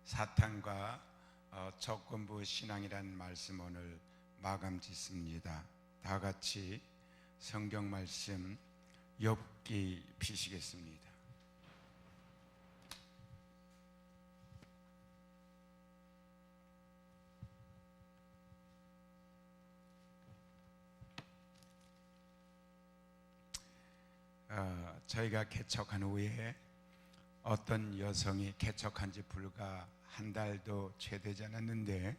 사탄과 조건부 신앙이라는 말씀 오늘 마감 짓습니다. 다 같이 성경 말씀 욥기 피시겠습니다. 저희가 개척한 후에 어떤 여성이 개척한 지 불과 한 달도 채 되지 않았는데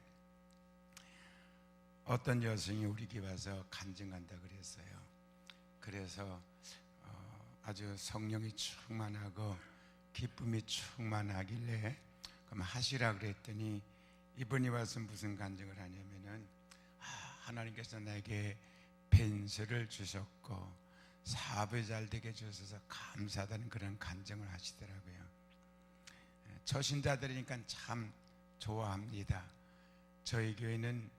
어떤 여성이 우리 집에 와서 간증한다 그랬어요. 그래서 아주 성령이 충만하고 기쁨이 충만하길래 그럼 하시라 그랬더니 이분이 와서 무슨 간증을 하냐면은 하나님께서 나에게 벤스를 주셨고 사업이 잘 되게 주셔서 감사하다는 그런 간증을 하시더라고요. 초신자들이니까 참 좋아합니다. 저희 교회는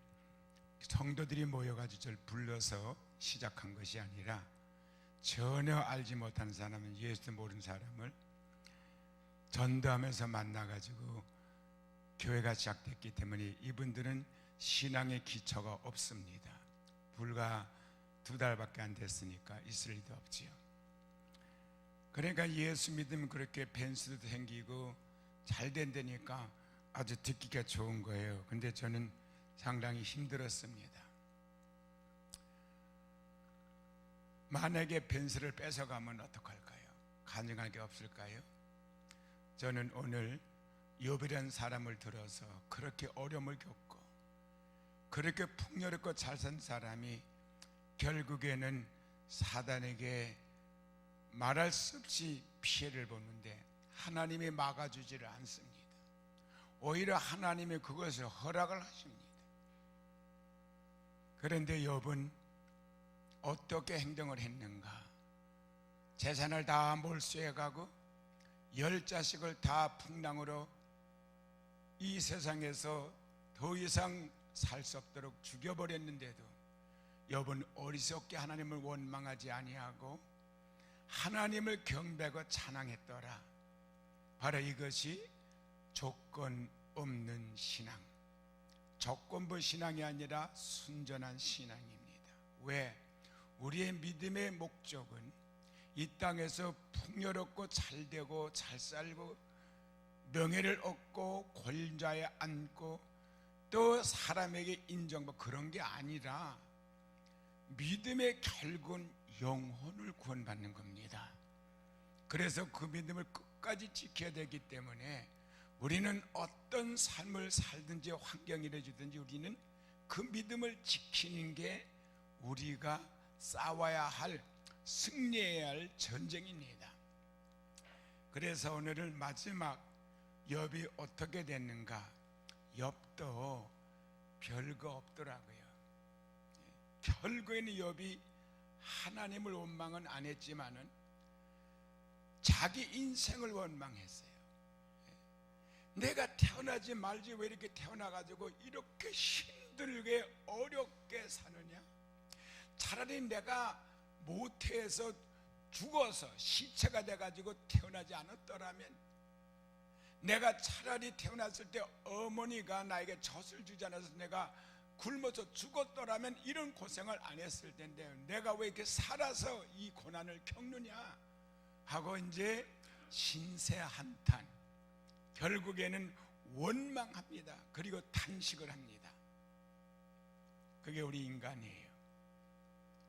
성도들이 모여가지고 저를 불러서 시작한 것이 아니라 전혀 알지 못하는 사람은 예수도 모르는 사람을 전도하면서 만나가지고 교회가 시작됐기 때문에 이분들은 신앙의 기초가 없습니다. 불과 2달밖에 안 됐으니까 있을 리도 없지요. 그러니까 예수 믿으면 그렇게 벤스도 생기고 잘 된다니까 아주 듣기가 좋은 거예요. 근데 저는 상당히 힘들었습니다. 만약에 벤스를 뺏어가면 어떡할까요? 가능한 게 없을까요? 저는 오늘 욥이라는 사람을 들어서 그렇게 어려움을 겪고 그렇게 풍요롭고 잘 산 사람이 결국에는 사단에게 말할 수 없이 피해를 보는데 하나님이 막아주지를 않습니다. 오히려 하나님이 그것을 허락을 하십니다. 그런데 욥은 어떻게 행동을 했는가? 재산을 다 몰수해가고 10자식을 다 풍랑으로 이 세상에서 더 이상 살 수 없도록 죽여버렸는데도 욥은 어리석게 하나님을 원망하지 아니하고 하나님을 경배하고 찬양했더라. 바로 이것이 조건 없는 신앙, 조건부 신앙이 아니라 순전한 신앙입니다. 왜? 우리의 믿음의 목적은 이 땅에서 풍요롭고 잘되고 잘 살고 명예를 얻고 권좌에 앉고 또 사람에게 인정받고 그런 게 아니라 믿음의 결국은 영혼을 구원받는 겁니다. 그래서 그 믿음을 끝까지 지켜야 되기 때문에 우리는 어떤 삶을 살든지 환경이 이루어지든지 우리는 그 믿음을 지키는 게 우리가 싸워야 할, 승리해야 할 전쟁입니다. 그래서 오늘은 마지막 욥이 어떻게 됐는가? 욥도 별거 없더라고요. 결국에는 욥이 하나님을 원망은 안 했지만은 자기 인생을 원망했어요. 내가 태어나지 말지 왜 이렇게 태어나가지고 이렇게 힘들게 어렵게 사느냐? 차라리 내가 모태에서 죽어서 시체가 돼가지고 태어나지 않았더라면, 내가 차라리 태어났을 때 어머니가 나에게 젖을 주지 않아서 내가 굶어서 죽었더라면 이런 고생을 안 했을 텐데 내가 왜 이렇게 살아서 이 고난을 겪느냐 하고 이제 신세한탄, 결국에는 원망합니다. 그리고 탄식을 합니다. 그게 우리 인간이에요.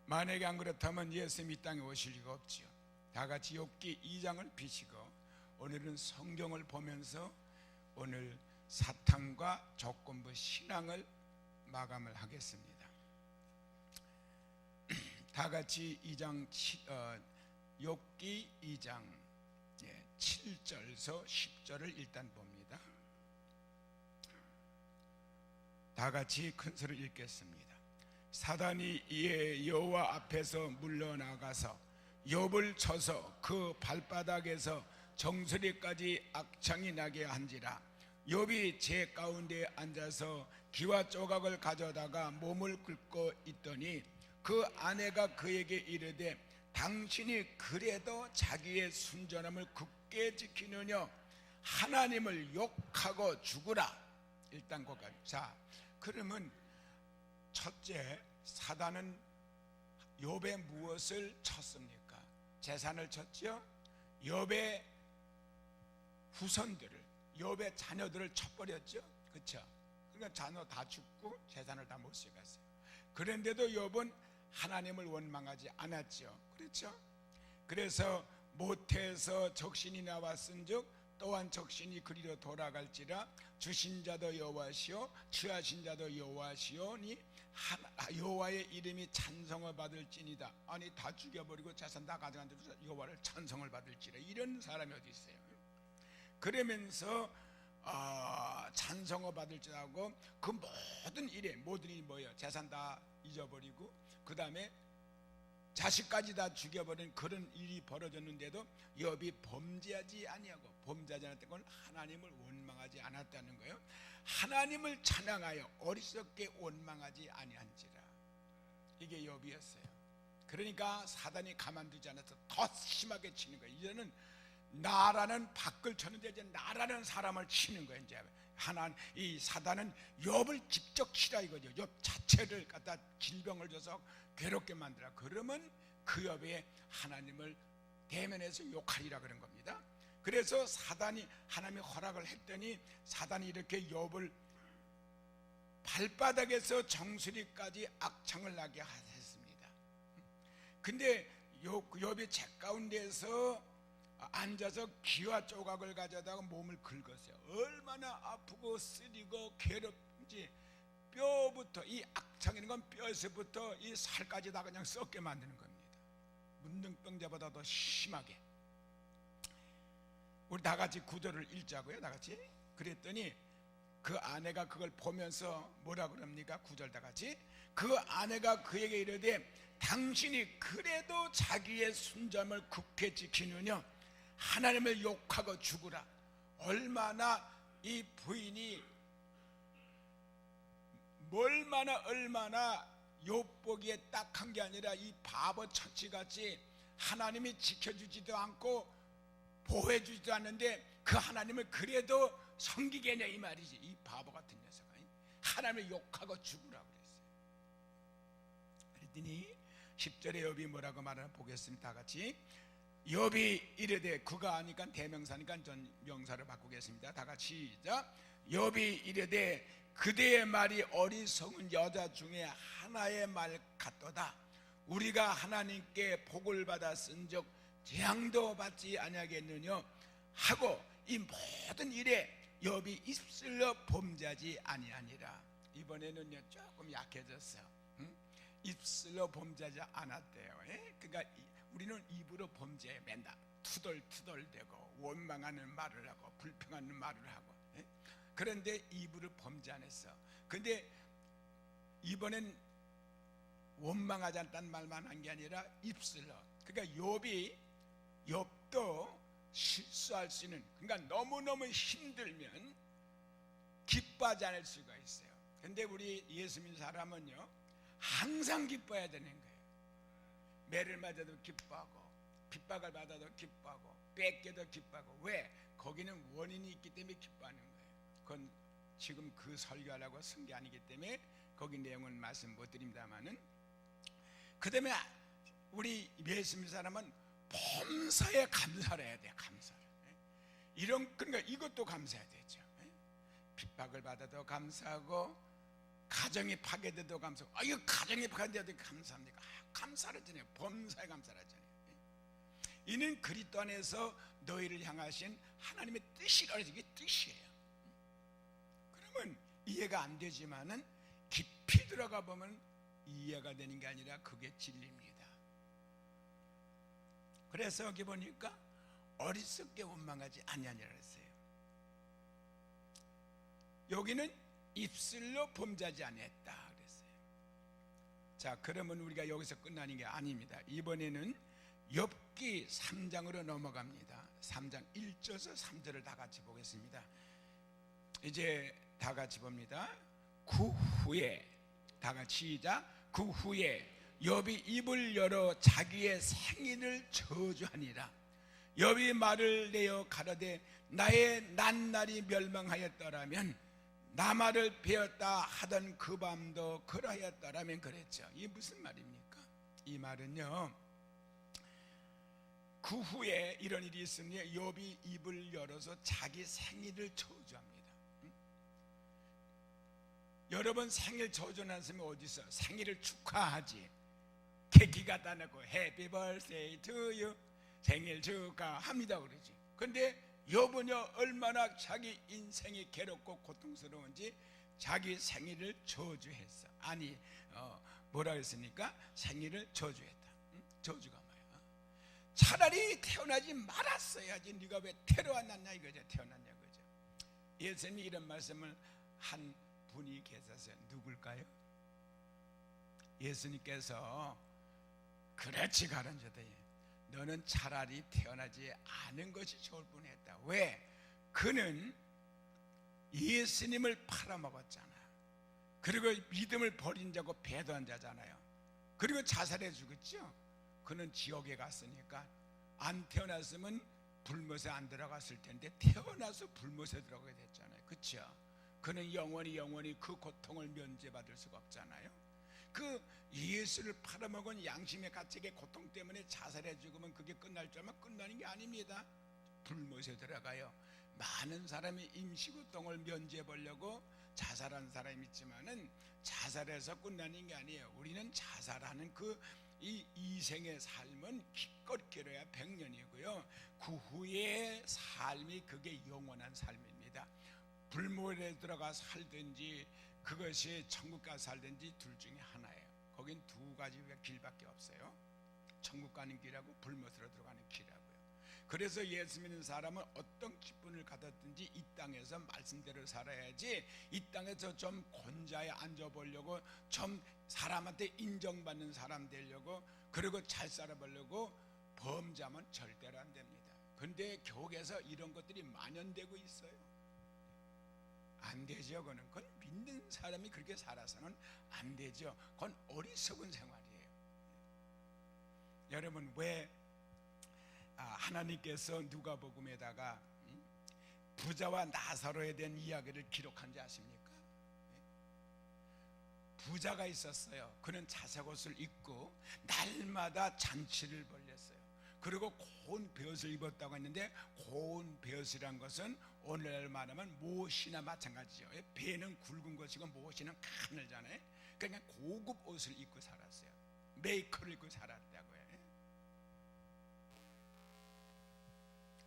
만약에 안 그렇다면 예수님이 이 땅에 오실 리가 없지요. 다 같이 욥기 2장을 비시고 오늘은 성경을 보면서 오늘 사탄과 조건부 신앙을 마감을 하겠습니다. 다 같이 욥기 2장 7절에서 10절을 일단 봅니다. 다 같이 큰 소리로 읽겠습니다. 사단이 이에 여호와 앞에서 물러나가서 욥을 쳐서 그 발바닥에서 정수리까지 악창이 나게 한지라. 욥이 제 가운데 앉아서 기와 조각을 가져다가 몸을 긁고 있더니 그 아내가 그에게 이르되 당신이 그래도 자기의 순전함을 굳게 지키느냐? 하나님을 욕하고 죽으라. 일단 거기까지. 자, 그러면 첫째, 사단은 욥에 무엇을 쳤습니까? 재산을 쳤죠. 욥의 후손들을, 욥의 자녀들을 쳐버렸죠. 그렇죠? 그러니까 자녀 다 죽고 재산을 다 못 써갔어요. 그런데도 욥은 하나님을 원망하지 않았죠. 그렇죠? 그래서 모태에서 적신이 나왔은즉 또한 적신이 그리로 돌아갈지라. 주신 자도 여호와시요 취하신 자도 여호와시오니 여호와의 이름이 찬송을 받을지니다. 아니 다 죽여버리고 재산 다 가져간데도 여호와를 찬송을 받을지라. 이런 사람이 어디 있어요? 그러면서 찬송을 받을지라고 그 모든 일에, 모든 일이 뭐예요? 재산 다 잊어버리고 그 다음에 자식까지 다 죽여버린 그런 일이 벌어졌는데도 욥이 범죄하지 아니하고, 범죄하지 않았던 건 하나님을 원망하지 않았다는 거예요. 하나님을 찬양하여 어리석게 원망하지 아니한지라. 이게 욥이었어요. 그러니까 사단이 가만두지 않아서 더 심하게 치는 거예요. 이제는 나라는 밖을 쳤는데 이제 나라는 사람을 치는 거예요. 이제 이 사단은 욥을 직접 치라 이거죠. 욥 자체를 갖다 질병을 줘서 괴롭게 만들어. 그러면 그 욥에 하나님을 대면해서 욕하리라 그런 겁니다. 그래서 사단이, 하나님이 허락을 했더니 사단이 이렇게 욥을 발바닥에서 정수리까지 악창을 나게 했습니다. 근데 욥이 책 가운데서 앉아서 기와 조각을 가져다가 몸을 긁었어요. 얼마나 아프고 쓰리고 괴롭지. 뼈부터, 이 악창이는 건 뼈에서부터 이 살까지 다 그냥 썩게 만드는 겁니다. 문둥병자보다 더 심하게. 우리 다 같이 구절을 읽자고요. 다 같이. 그랬더니 그 아내가 그걸 보면서 뭐라 그럽니까? 구절 다 같이. 그 아내가 그에게 이르되 당신이 그래도 자기의 순전을 굳게 지키느냐? 하나님을 욕하고 죽으라. 얼마나 이 부인이 얼마나 욥보기에 딱한 게 아니라 이 바보 처치같이 하나님이 지켜주지도 않고 보호해주지도 않는데 그 하나님을 그래도 섬기겠냐 이 말이지. 이 바보 같은 녀석아. 하나님을 욕하고 죽으라고 그랬어요. 그랬더니 10절에 욥이 뭐라고 말하나 보겠습니다. 다 같이. 욥이 이르되, 그가 아니까 대명사니까 전 명사를 바꾸겠습니다. 다 같이 시작. 욥이 이르되 그대의 말이 어리석은 여자 중에 하나의 말 같도다. 우리가 하나님께 복을 받았은즉 재앙도 받지 아니하겠느냐 하고 이 모든 일에 욥이 입술로 범죄하지 아니하니라. 이번에는요 조금 약해졌어요. 입술로 범죄하지 않았대요. 그러니까 우리는 입으로 범죄해. 맨날 투덜투덜대고 원망하는 말을 하고 불평하는 말을 하고. 그런데 입으로 범죄 안 했어. 근데 이번엔 원망하지 않다는 말만 한 게 아니라 입술로. 그러니까 욥도 실수할 수 있는, 그러니까 너무너무 힘들면 기뻐하지 않을 수가 있어요. 근데 우리 예수 믿는 사람은요 항상 기뻐해야 되는 거예요. 매를 맞아도 기뻐하고 핍박을 받아도 기뻐하고 뺏겨도 기뻐하고. 왜? 거기는 원인이 있기 때문에 기뻐하는 거예요. 그건 지금 그 설교하려고 쓴 게 아니기 때문에 거기 내용은 말씀 못 드립니다만은, 그 다음에 우리 예수 믿는 사람은 범사에 감사를 해야 돼요. 감사를. 그러니까 이것도 감사해야 되죠. 핍박을 받아도 감사하고 가정이 파괴돼도 감사하고. 이거 가정이 파괴돼도 감사합니까? 감사를 하잖아요. 범사에 감사를 하잖아요. 이는 그리스도 안에서 너희를 향하신 하나님의 뜻이라. 이게 뜻이에요. 그러면 이해가 안 되지만은 깊이 들어가 보면 이해가 되는 게 아니라 그게 진리입니다. 그래서 여기 보니까 어리석게 원망하지 아니하니라 그랬어요. 여기는 입술로 범죄하지 아니했다 그랬어요. 자, 그러면 우리가 여기서 끝나는 게 아닙니다. 이번에는 욥기 3장으로 넘어갑니다. 3장 1절에서 3절을 다 같이 보겠습니다. 이제 다 같이 봅니다. 그 후에, 다 같이 시작. 그 후에 욥이 입을 열어 자기의 생일을 저주하니라. 욥이 말을 내어 가로되 나의 낱날이 멸망하였더라면 나 말을 베었다 하던 그 밤도 그러하였더라면 그랬죠. 이게 무슨 말입니까? 이 말은요, 그 후에 이런 일이 있으니 욥이 입을 열어서 자기 생일을 저주합니다. 여러분 생일 저주하시면 어디서 생일을 축하하지? 케이크 갖다 놓고 해피 버스데이 투 유 생일 축하합니다 그러지. 근데 욥은요 얼마나 자기 인생이 괴롭고 고통스러운지 자기 생일을 저주했어. 아니 뭐라 그랬습니까? 생일을 저주했다. 저주가 뭐야? 차라리 태어나지 말았어야지. 네가 왜 태어났냐 이거죠. 태어났냐 그죠. 예수님이 이런 말씀을 한 분이 계셨어요. 누굴까요? 예수님께서 그렇지 가른자다. 너는 차라리 태어나지 않은 것이 좋을 뻔했다. 왜? 그는 예수님을 팔아먹었잖아. 그리고 믿음을 버린 자고 배도한 자잖아요. 그리고 자살해 죽었죠. 그는 지옥에 갔으니까 안 태어났으면 불못에 안 들어갔을 텐데 태어나서 불못에 들어가게 됐잖아요. 그렇죠? 그는 영원히 그 고통을 면제받을 수가 없잖아요. 그 예수를 팔아먹은 양심의 가책의 고통 때문에 자살해 죽으면 그게 끝날 줄 알면 끝나는 게 아닙니다. 불못에 들어가요. 많은 사람이 임시고통을 면제해 보려고 자살한 사람이 있지만은 자살해서 끝나는 게 아니에요. 우리는 자살하는 이 이생의 삶은 기껏 길어야 100년이고요. 그 후의 삶이 그게 영원한 삶입니다. 불못에 들어가 살든지 그것이 천국 가서 살든지 둘 중에 하나예요. 거긴 두 가지 길밖에 없어요. 천국 가는 길하고 불못으로 들어가는 길하고요. 그래서 예수 믿는 사람은 어떤 기쁨을 가졌든지 이 땅에서 말씀대로 살아야지. 이 땅에서 좀 권좌에 앉아보려고, 좀 사람한테 인정받는 사람 되려고, 그리고 잘 살아보려고 범죄하면 절대로 안 됩니다. 그런데 교회에서 이런 것들이 만연되고 있어요. 안 되죠. 그건 믿는 사람이 그렇게 살아서는 안 되죠. 그건 어리석은 생활이에요. 여러분 왜 하나님께서 누가복음에다가 부자와 나사로에 대한 이야기를 기록한지 아십니까? 부자가 있었어요. 그는 자색 옷을 입고 날마다 잔치를 벌렸어요. 그리고 고운 베옷을 입었다고 했는데, 고운 베옷이란 것은 오늘날 말하면 못이나 마찬가지죠. 배는 굵은 것이고 못이는 가늘잖아요. 그러니까 고급 옷을 입고 살았어요. 메이커를 입고 살았다고 해요.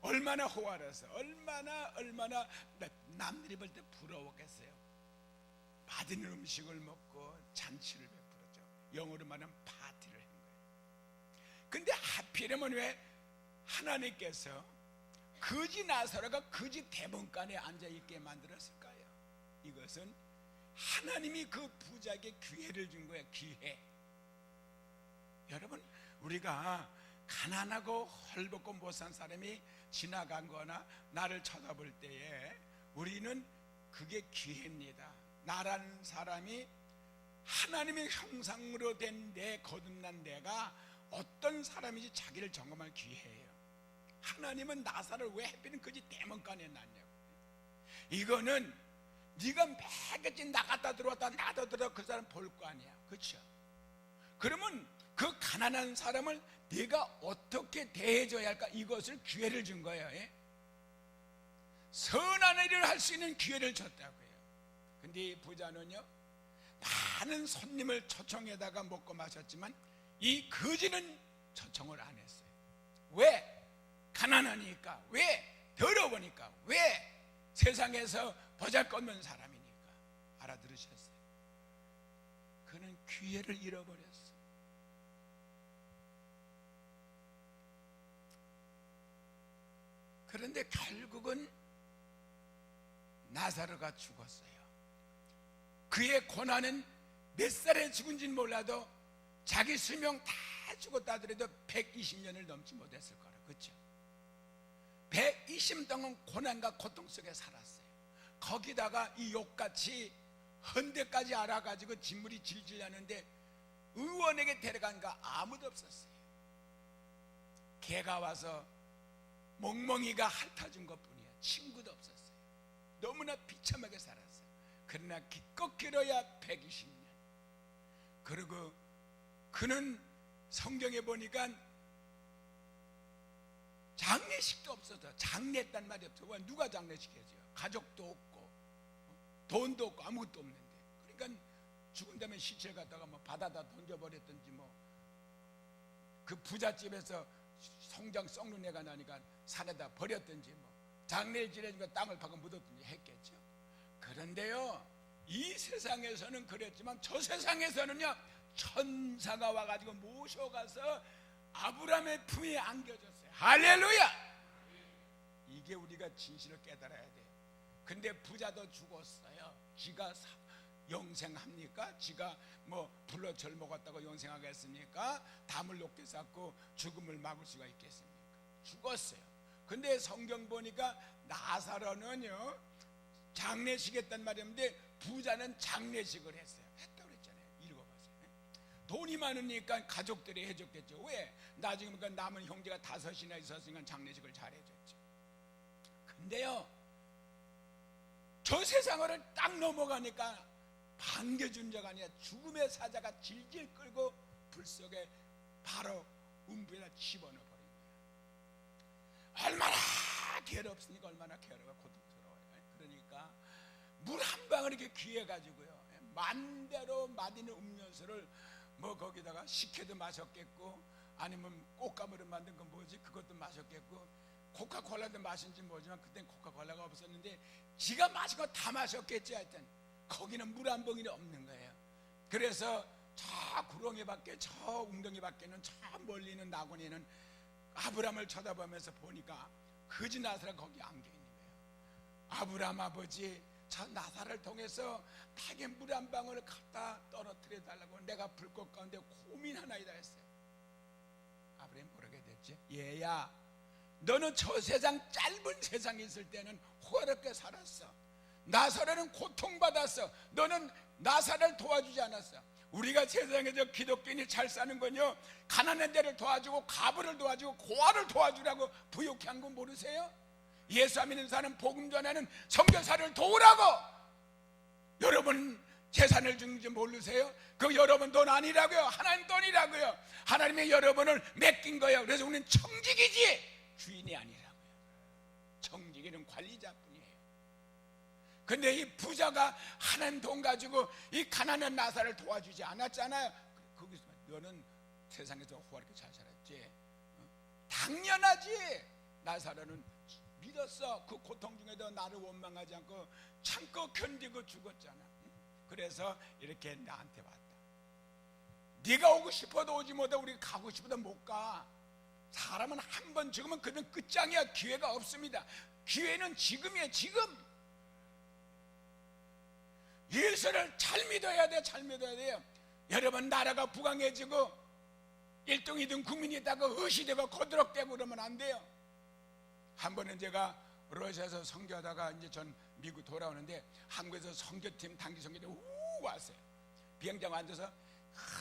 얼마나 호화로워서, 얼마나 남들이 볼 때 부러웠겠어요. 맛있는 음식을 먹고 잔치를 베풀었죠. 영어로 말하면 파티를 한 거예요. 근데 하필이면 왜 하나님께서 거지 나사로가 거지 대문간에 앉아있게 만들었을까요? 이것은 하나님이 그 부자에게 기회를 준 거예요. 기회. 여러분 우리가 가난하고 헐벗고 못 산 사람이 지나간 거나 나를 쳐다볼 때에 우리는 그게 기회입니다. 나라는 사람이 하나님의 형상으로 된 내 거듭난 내가 어떤 사람인지 자기를 점검할 기회예요. 하나님은 나사를 왜 하필은 그지 대문간에 놨냐고. 이거는 네가 매일같이 나갔다 들어왔다 나갔다 들어왔다 그 사람 볼 거 아니야. 그렇죠? 그러면 그 가난한 사람을 네가 어떻게 대해줘야 할까? 이것을 기회를 준 거예요. 선한 일을 할 수 있는 기회를 줬다고 해요. 근데 이 부자는요, 많은 손님을 초청에다가 먹고 마셨지만 이 거지는 초청을 안 했어요. 왜? 가난하니까. 왜? 더러우니까. 왜? 세상에서 보잘것없는 사람이니까. 알아들으셨어요? 그는 기회를 잃어버렸어. 그런데 결국은 나사로가 죽었어요. 그의 고난은 몇 살에 죽은지는 몰라도 자기 수명 다 죽었다 하더라도 120년을 넘지 못했을 거라. 그렇죠? 120년 동안 고난과 고통 속에 살았어요. 거기다가 이 욕같이 헌데까지 알아가지고 진물이 질질 나는데 의원에게 데려간 거 아무도 없었어요. 개가 와서 멍멍이가 핥아준 것뿐이야. 친구도 없었어요. 너무나 비참하게 살았어요. 그러나 기껏 길어야 120년. 그리고 그는 성경에 보니까 장례식도 없어서, 장례했단 말이 없어. 누가 장례식 해줘요? 가족도 없고 돈도 없고 아무것도 없는데. 그러니까 죽은 다음에 시체를 갖다가 뭐 바다다 던져버렸든지, 뭐 그 부잣집에서 성장 썩는 애가 나니까 산에다 버렸든지, 뭐 장례를 지내니까 땅을 파고 묻었든지 했겠죠. 그런데요, 이 세상에서는 그랬지만 저 세상에서는요, 천사가 와가지고 모셔가서 아브라함의 품에 안겨줬어요. 할렐루야! 이게 우리가 진실을 깨달아야 돼요. 근데 부자도 죽었어요. 지가 영생합니까? 지가 뭐 불러 절 먹었다고 영생하겠습니까? 담을 높게 쌓고 죽음을 막을 수가 있겠습니까? 죽었어요. 근데 성경 보니까 나사로는요, 장례식 했단 말인데 부자는 장례식을 했어요. 했다고 그랬잖아요. 읽어보세요. 돈이 많으니까 가족들이 해줬겠죠. 왜? 나중에 보니까 남은 형제가 5이나 있었으니까 장례식을 잘 해줬죠. 근데요, 저 세상을 딱 넘어가니까 반겨준 자가 아니라 죽음의 사자가 질질 끌고 불 속에 바로 음부에다 집어넣어 버린 거야. 얼마나 괴롭습니까? 얼마나 괴로워, 고통스러워요. 그러니까 물 한 방울 이렇게 귀해가지고요, 만대로 맛있는 음료수를 뭐 거기다가 식혜도 마셨겠고, 아니면 꽃가루로 만든 거 뭐지, 그것도 마셨겠고, 코카콜라도 마신지 모르지만 그땐 코카콜라가 없었는데 지가 마신 거 다 마셨겠지. 하여튼 거기는 물 한 봉이 없는 거예요. 그래서 저 구렁이 밖에, 저 웅덩이 밖에는, 저 멀리 있는 나곤에는 아브라함을 쳐다보면서 보니까 거지 나사가 거기 안겨 있는 거예요. 아브라함 아버지, 저 나사를 통해서 나에게 물 한 방울을 갖다 떨어뜨려 달라고 내가 불꽃 가운데 고민하나이다 했어요. 아브라함이 뭐라고 됐지? 얘야, 너는 저 세상, 짧은 세상에 있을 때는 호화롭게 살았어. 나사로는 고통받았어. 너는 나사로를 도와주지 않았어. 우리가 세상에서 기독교인이 잘 사는 건요, 가난한 데를 도와주고 가부를 도와주고 고아를 도와주라고 부욕해 한 거 모르세요? 예수 안 믿는 사람 복음 전하는 선교사를 도우라고 여러분 재산을 주는지 모르세요? 그 여러분 돈 아니라고요. 하나님 돈이라고요. 하나님이 여러분을 맡긴 거예요. 그래서 우리는 청직이지 주인이 아니라고요. 청지기는 관리자뿐이에요. 근데 이 부자가 하나님 돈 가지고 이 가난한 나사를 도와주지 않았잖아요. 거기서 너는 세상에서 호화롭게 잘 살았지. 당연하지. 나사로는 믿었어. 그 고통 중에도 나를 원망하지 않고 참고 견디고 죽었잖아. 그래서 이렇게 나한테 왔다. 네가 오고 싶어도 오지 못해. 우리가 가고 싶어도 못 가. 사람은 한 번 죽으면 그는 끝장이야. 기회가 없습니다. 기회는 지금이에요. 지금 예수를 잘 믿어야 돼. 잘 믿어야 돼요. 여러분, 나라가 부강해지고 1등 2등 국민이 있다고 의시되고 거드럭대고 그러면 안 돼요. 한 번은 제가 러시아에서 선교하다가 이제 전 미국 돌아오는데 한국에서 선교팀 단기 선교대 우 왔어요. 비행장 앉아서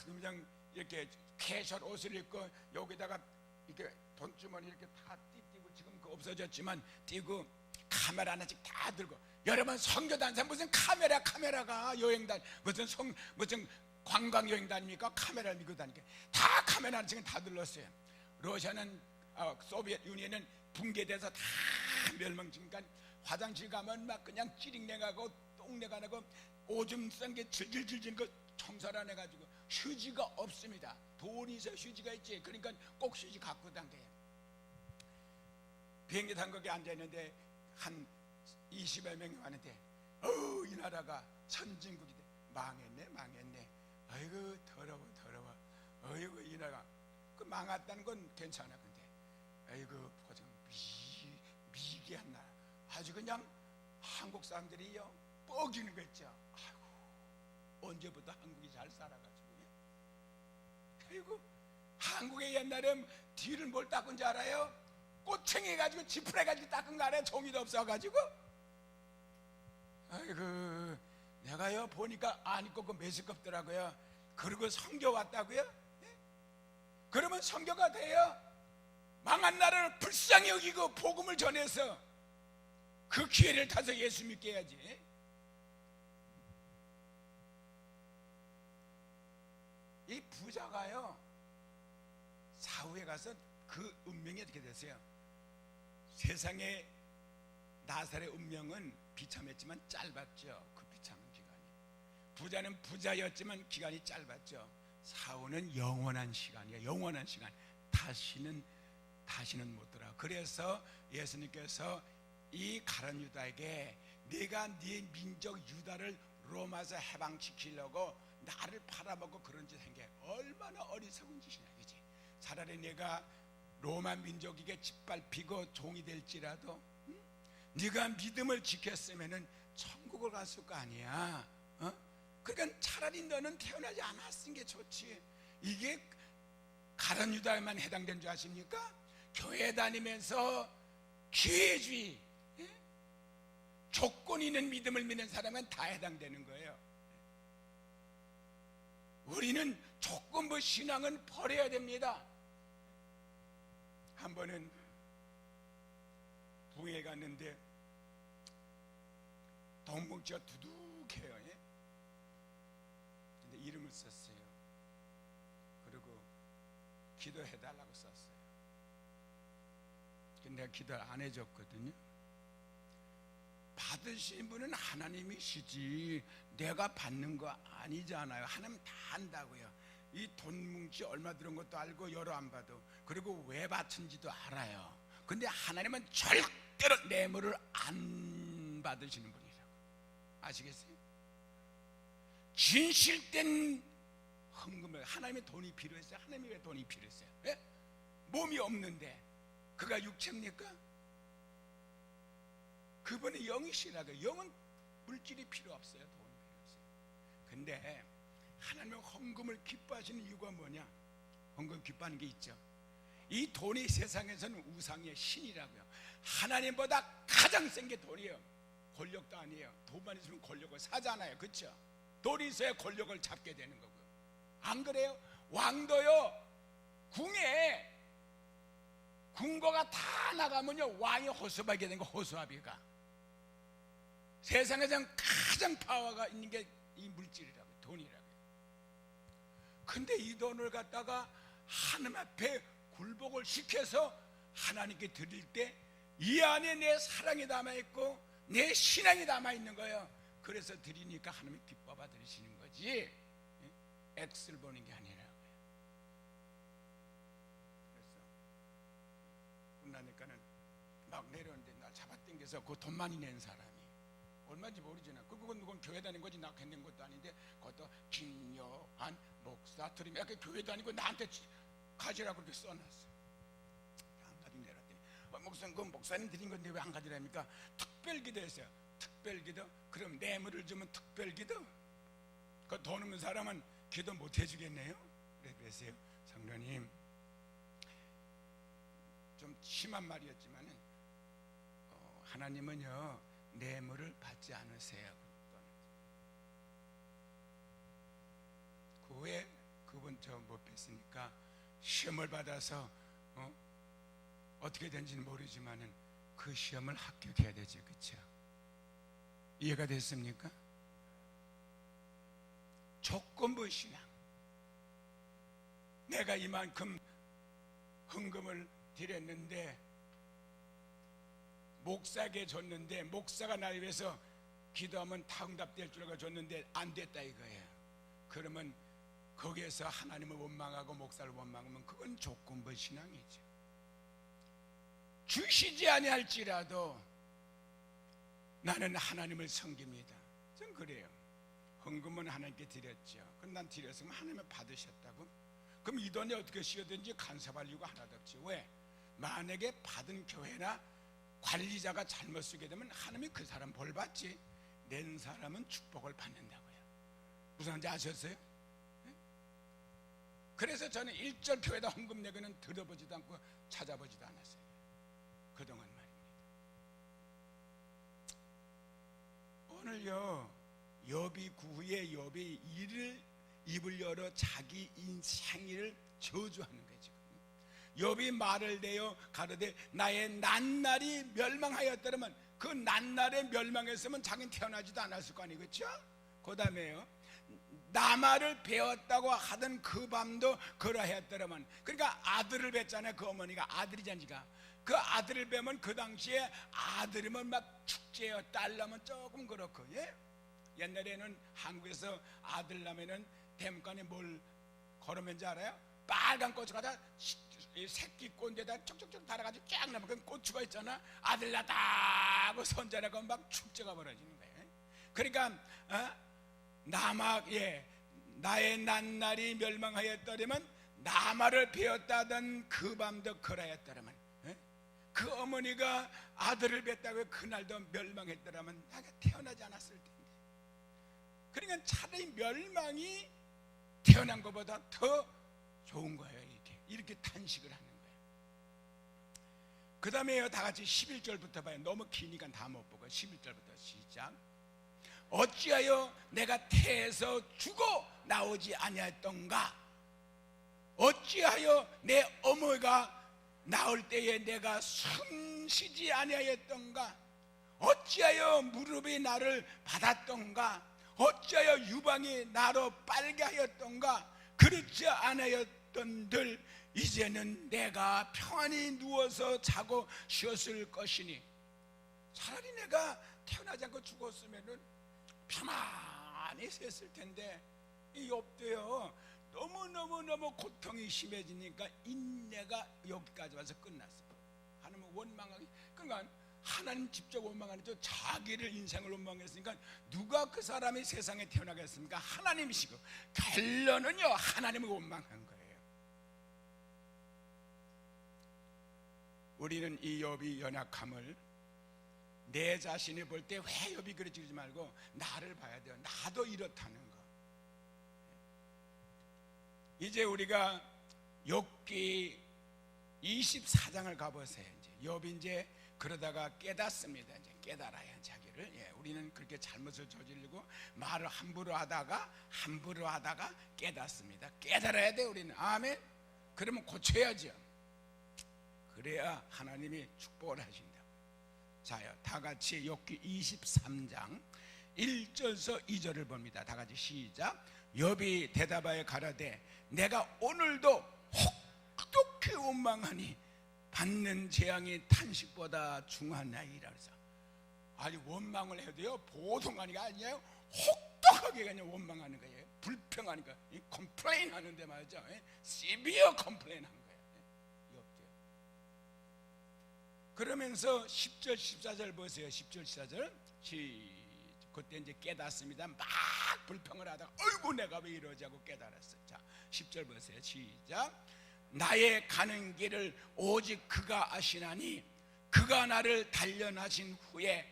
그냥 이렇게 캐셔 옷을 입고 여기다가 이렇게 돈주머니 이렇게 다 띄고, 지금 그 없어졌지만 띄고 카메라 하나씩 다 들고. 여러분, 선교단사 무슨 카메라가 여행단 무슨 관광 여행단입니까? 카메라를 밀고 다니니까 다 카메라 하나씩 다 들렀어요. 러시아는 소비에트 유니언은 붕괴돼서 다 멸망치니까 화장실 가면 막 그냥 찌링내가고 똥내가 나고 오줌 싼 게 질질질질 그 청소를 안 해가지고 휴지가 없습니다. 돈이 있어 휴지가 있지. 그러니까 꼭 휴지 갖고 다녀요. 비행기 탄 거기에 앉아있는데 한 20여 명이 왔는데 이 나라가 선진국이 돼. 망했네. 아이고 더러워. 아이고 이 나라 그 망했다는 건 괜찮아. 근데 아이고 보자 미개한 나라. 아주 그냥 한국 사람들이요 뻐기는 거 있죠. 아이고 언제부터 한국이 잘 살아가지고. 아이고 한국의 옛날에 뒤를 뭘 닦은 줄 알아요? 꼬챙이 가지고 지푸레가지고 닦은 거 알아요? 종이도 없어가지고. 아이고 내가요 보니까 안 입고 그 메스껍더라고요. 그리고 선교 왔다고요? 네? 그러면 선교가 돼요? 망한 나라를 불쌍히 여기고 복음을 전해서 그 기회를 타서 예수 믿게 해야지. 이 부자가요, 사후에 가서 그 운명이 어떻게 됐어요? 세상에 나살의 운명은 비참했지만 짧았죠. 그 비참한 기간이. 부자는 부자였지만 기간이 짧았죠. 사후는 영원한 시간이에요. 영원한 시간. 다시는 못 돌아. 그래서 예수님께서 이 가룟 유다에게 네가 네 민족 유다를 로마에서 해방시키려고 나를 팔아먹고 그런 짓 한 게 얼마나 어리석은 짓이냐, 그지? 차라리 내가 로마 민족에게 짓밟히고 종이 될지라도 네가 믿음을 지켰으면은 천국을 갔을 거 아니야. 그러니까 차라리 너는 태어나지 않았은 게 좋지. 이게 가룟 유다에만 해당된 줄 아십니까? 교회 다니면서 기회주의, 조건 있는 믿음을 믿는 사람은 다 해당되는 거예요. 우리는 조건부 신앙은 버려야 됩니다. 한 번은 부에 갔는데 덩뭉치가 두둑해요. 근데 이름을 썼어요. 그리고 기도해달라고 썼어요. 근데 내가 기도를 안 해줬거든요. 받으신 분은 하나님이시지 내가 받는 거 아니잖아요. 하나님 다 안다고요. 이 돈 뭉치 얼마 들은 것도 알고 열어 안 봐도, 그리고 왜 받은지도 알아요. 근데 하나님은 절대로 뇌물을 안 받으시는 분이라고. 아시겠어요? 진실된 헌금을, 하나님의 돈이 필요했어요. 하나님이 왜 돈이 필요했어요? 예? 몸이 없는데 그가 육체입니까? 그분은 영이시라고요. 영은 물질이 필요 없어요. 돈이 필요 없어요. 근데 하나님은 헌금을 기뻐하시는 이유가 뭐냐? 헌금 기뻐하는 게 있죠. 이 돈이 세상에서는 우상의 신이라고요. 하나님보다 가장 센 게 돈이에요. 권력도 아니에요. 돈만 있으면 권력을 사잖아요. 그렇죠? 돈이 있어야 권력을 잡게 되는 거고요. 안 그래요? 왕도요, 궁에 궁거가 다 나가면요 왕이 호수아비가 되는 거. 호수아비가 세상에서 가장 파워가 있는 게 이 물질이라고요. 돈이라고요. 근데 이 돈을 갖다가 하나님 앞에 굴복을 시켜서 하나님께 드릴 때 이 안에 내 사랑이 남아있고 내 신앙이 남아있는 거예요. 그래서 드리니까 하나님이 기뻐 받으시는 거지, X를 보는 게 아니라고요. 그래서 끝나니까는 막 내려오는데 날 잡아당겨서 그 돈 많이 낸 사람이 얼마인지 모르잖아. 그건 교회 다닌 거지 나 낸 것도 아닌데, 그것도 김요한 목사 드리면 이렇게 교회 다니고 나한테 가지라고 그렇게 써놨어. 안 가지고 내렸더니 목사님, 그 목사님 드린 건데 왜 안 가지랍니까? 특별기도 했어요. 특별기도? 그럼 뇌물을 주면 특별기도? 그 돈 없는 사람은 기도 못 해주겠네요? 그랬어요. 성도님, 좀 심한 말이었지만은 하나님은요 뇌물을 받지 않으세요. 그 후에 그분 저 못 뵀으니까 시험을 받아서 어떻게 된지는 모르지만은 그 시험을 합격해야 되죠. 그렇죠? 이해가 됐습니까? 조건부 신앙. 내가 이만큼 헌금을 드렸는데, 목사에게 줬는데 목사가 나를 위해서 기도하면 다 응답될 줄 알고 줬는데 안 됐다 이거예요. 그러면 거기에서 하나님을 원망하고 목사를 원망하면 그건 조건부 신앙이죠. 주시지 아니할지라도 나는 하나님을 섬깁니다. 전 그래요. 헌금은 하나님께 드렸죠. 그럼 난 드렸으면 하나님을 받으셨다고? 그럼 이 돈이 어떻게 쓰여든지 간섭할 이유가 하나도 없지. 왜? 만약에 받은 교회나 관리자가 잘못 쓰게 되면 하나님이 그 사람 벌 받지, 낸 사람은 축복을 받는다고요. 무슨 말인지 아셨어요? 그래서 저는 일절 교회에다 헌금 내기는 들어보지도 않고 찾아보지도 않았어요. 그동안 말입니다. 오늘요 욥이 구후에 욥이 입을 열어 자기 인생을 저주하는 거예요. 지금 욥이 말을 내어 가로되 나의 낱날이 멸망하였더라면 그 낱날에 멸망했으면 자기는 태어나지도 않았을 거 아니겠죠? 그 다음에요, 나말을 베었다고 하던 그 밤도 그러했더라면, 그러니까 아들을 뵀잖아요. 그 어머니가 아들이자니까 그 아들을 뵈면 그 당시에 아들이면 막 축제요. 딸 나면 조금 그렇고, 예? 옛날에는 한국에서 아들 나면은 대문간에 뭘 걸으면지 알아요? 빨간 고추 갖다 새끼 꼰대에다 촉촉촉 달아가지고 쫙 나면 그 고추가 있잖아. 아들 낳다 하고 손자라고 막 축제가 벌어지는 거예요. 그러니까 나의 낱날이 멸망하였더라면 나말을 베었다던 그 밤도 그러했더라면, 그 어머니가 아들을 뵀다고 그날도 멸망했더라면 내가 태어나지 않았을 텐데. 그러니까 차라리 멸망이 태어난 것보다 더 좋은 거예요. 이렇게 탄식을 하는 거예요. 그 다음에요, 다 같이 11절부터 봐요. 너무 기니까 다 못 보고 11절부터 시작. 어찌하여 내가 태에서 죽어 나오지 아니하였던가? 어찌하여 내 어머니가 나올 때에 내가 숨쉬지 아니하였던가? 어찌하여 무릎이 나를 받았던가? 어찌하여 유방이 나로 빨게 하였던가? 그렇지 않았던들 이제는 내가 평안히 누워서 자고 쉬었을 것이니, 차라리 내가 태어나지 않고 죽었으면은 편안히 샜을 텐데, 이 욥도요 너무 고통이 심해지니까 인내가 여기까지 와서 끝났어요. 하나님 원망하기, 그러니까 하나님 직접 원망하죠. 자기를 인생을 원망했으니까 누가 그 사람이 세상에 태어나겠습니까? 하나님이시고, 결론은요 하나님을 원망한 거예요. 우리는 이 욥이 연약함을 내 자신을 볼 때 왜 욥이 그러지 말고 나를 봐야 돼요. 나도 이렇다는 거. 이제 우리가 욥기 24장을 가보세요. 이제 욥이 이제 그러다가 깨닫습니다. 이제 깨달아야 자기를. 우리는 그렇게 잘못을 저지르고 말을 함부로 하다가 깨닫습니다. 깨달아야 돼 우리는. 아멘. 그러면 고쳐야죠. 그래야 하나님이 축복을 하신다. 자요, 다 같이 욥기 23장 1절서 2절을 봅니다. 다 같이 시작. 욥이 대답하여 가라되 내가 오늘도 혹독히 원망하니 받는 재앙이 탄식보다 중하나이라. 그래서 아니 원망을 해도요 보통하니까 아니에요. 혹독하게 그냥 원망하는 거예요. 불평하니까 컴플레인 하는데 말이죠. 시비어 컴플레인 한 거예요. 그러면서 10절 14절 보세요. 10절 14절 그때 이제 깨닫습니다. 막 불평을 하다가 어이구 내가 왜 이러지 하고 깨달았어요. 자 10절 보세요. 시작. 나의 가는 길을 오직 그가 아시나니 그가 나를 단련하신 후에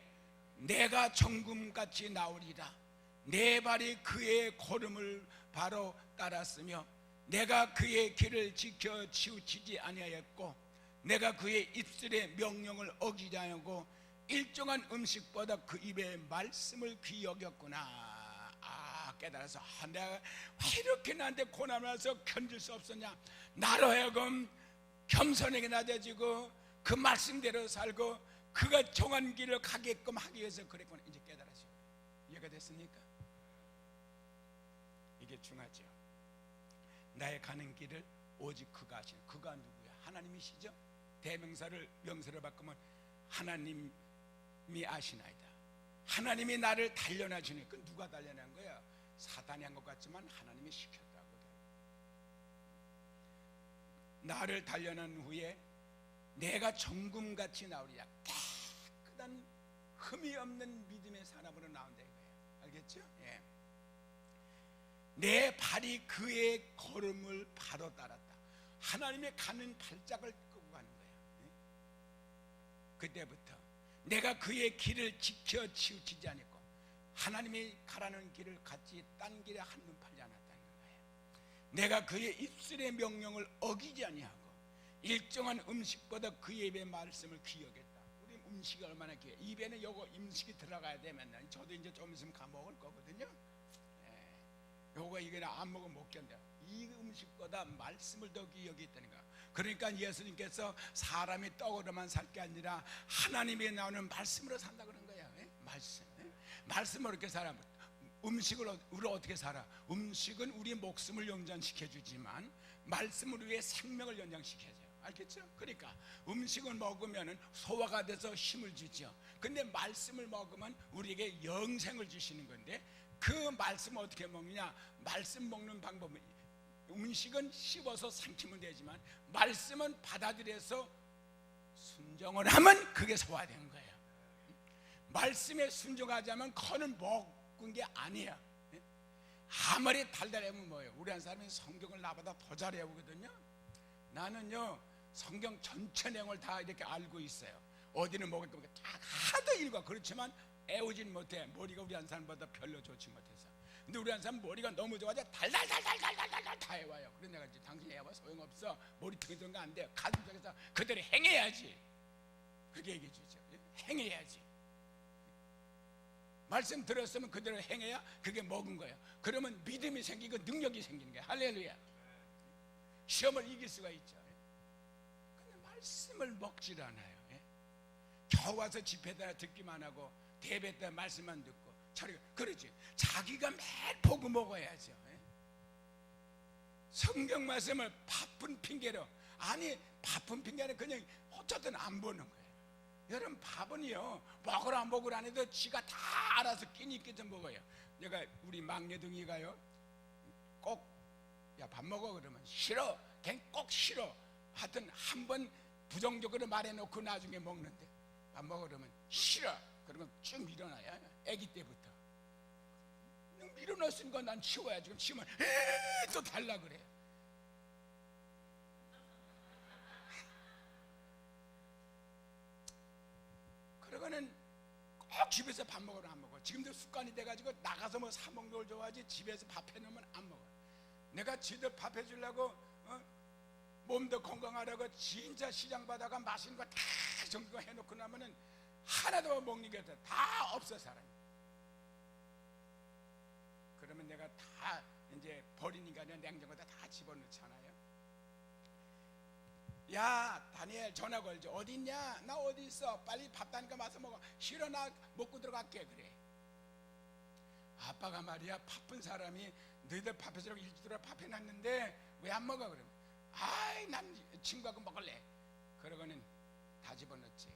내가 정금같이 나오리라. 내 발이 그의 걸음을 바로 따랐으며 내가 그의 길을 지켜 치우치지 아니하였고 내가 그의 입술의 명령을 어기지 않고 일정한 음식보다 그 입의 말씀을 귀히 여겼구나. 깨달아서 내가 왜 이렇게 나한테 고난을 와서 견딜 수 없었냐. 나로 하여금 겸손하게 낮아지고 그 말씀대로 살고 그가 정한 길을 가게끔 하기 위해서 그랬구나. 이제 깨달았어요. 이해가 됐습니까? 이게 중요하죠. 나의 가는 길을 오직 그가 아시는. 그가 누구야? 하나님이시죠. 대명사를 명사로 바꾸면 하나님이 아시나이다. 하나님이 나를 단련하시니. 그 누가 단련한 거야? 사단이 한 것 같지만 하나님이 시켰다고. 나를 단련한 후에 내가 정금같이 나오리라. 깨끗한 흠이 없는 믿음의 사람으로 나온다 이거예요. 알겠죠? 예. 내 발이 그의 걸음을 바로 따랐다. 하나님의 가는 발짝을 끄고 가는 거예요. 예? 그때부터 내가 그의 길을 지켜 치우치지 않았고 하나님이 가라는 길을 같이 딴 길에 한눈 팔지 않았다는 거예요. 내가 그의 입술의 명령을 어기지 아니하고 일정한 음식보다 그의 입의 말씀을 기억했다. 우리 음식이 얼마나 귀해. 입에는 요거 음식이 들어가야 되면 저도 이제 좀 있으면 가 먹을 거거든요. 요거 이게 안 먹으면 못 견뎌. 이 음식보다 말씀을 더 귀히 여겼다는 거야. 그러니까 예수님께서 사람이 떡으로만 살 게 아니라 하나님이 나오는 말씀으로 산다 그런 거야. 말씀. 말씀으로 이렇게 살아. 음식으로 어떻게 살아? 음식은 우리 목숨을 연장시켜 주지만 말씀을 위해 생명을 연장시켜줘요. 알겠죠? 그러니까 음식을 먹으면 소화가 돼서 힘을 주죠. 근데 말씀을 먹으면 우리에게 영생을 주시는 건데, 그 말씀을 어떻게 먹느냐? 말씀 먹는 방법은, 음식은 씹어서 삼키면 되지만 말씀은 받아들여서 순종을 하면 그게 소화되는 거예요. 말씀에 순종하지 않으면 그는 먹은 게 아니야. 아무리 달달하면 뭐예요? 우리 한 사람이 성경을 나보다 더 잘 외우거든요. 나는요 성경 전체 내용을 다 이렇게 알고 있어요. 어디는 먹을 거니까 다 하도 읽어. 그렇지만 애우진 못해. 머리가 우리 한 사람보다 별로 좋지 못해서. 근데 우리 한 사람 머리가 너무 좋아져 달달달달달달달 다 해와요. 그래서 내가 이제 당신이 해봐 소용없어. 머리 등등 안 돼요. 가슴속에서 그대로 행해야지. 그렇게 얘기해 주죠. 행해야지. 말씀 들었으면 그대로 행해야 그게 먹은 거예요. 그러면 믿음이 생기고 능력이 생기는 거예요. 할렐루야. 시험을 이길 수가 있죠. 근데 말씀을 먹질 않아요. 겨우 와서 집회다 듣기만 하고 대회 때 말씀만 듣고 그러지. 자기가 매일 보고 먹어야죠. 성경 말씀을 바쁜 핑계로, 아니 바쁜 핑계는 그냥 어쨌든 안 보는 거예요. 여러분 밥은요 먹으라 먹으라 안 해도 지가 다 알아서 끼니 좀 먹어요. 내가 우리 막내둥이가요 꼭 야 밥 먹어 그러면 싫어. 걔는 꼭 싫어. 하여튼 한 번 부정적으로 말해놓고 나중에 먹는데 밥 먹어 그러면 싫어. 그러면 쭉 밀어놔요. 아기 때부터 밀어놨으니까 난 치워야지. 그럼 치우면 또 달라 그래. 그러고는 꼭 집에서 밥 먹으러 안 먹어. 지금도 습관이 돼가지고 나가서 뭐 사 먹는 걸 좋아하지 집에서 밥 해놓으면 안 먹어. 내가 지들 밥 해주려고 몸도 건강하라고 진짜 시장 바다가 맛있는 거 다 정도 해놓고 나면은 하나도 먹는 게 다 없어 사람이. 그러면 내가 다 이제 버리니까 냉장고에다 다 집어넣잖아요. 야 다니엘 전화 걸죠. 어디 있냐? 나 어디 있어? 빨리 밥 다니까 와서 먹어. 싫어 나 먹고 들어갈게. 그래. 아빠가 말이야 바쁜 사람이 너희들 밥 해주라고 일주일에 밥 해놨는데 왜 안 먹어? 그러면 아이 난 친구하고 먹을래. 그러고는 다 집어넣지.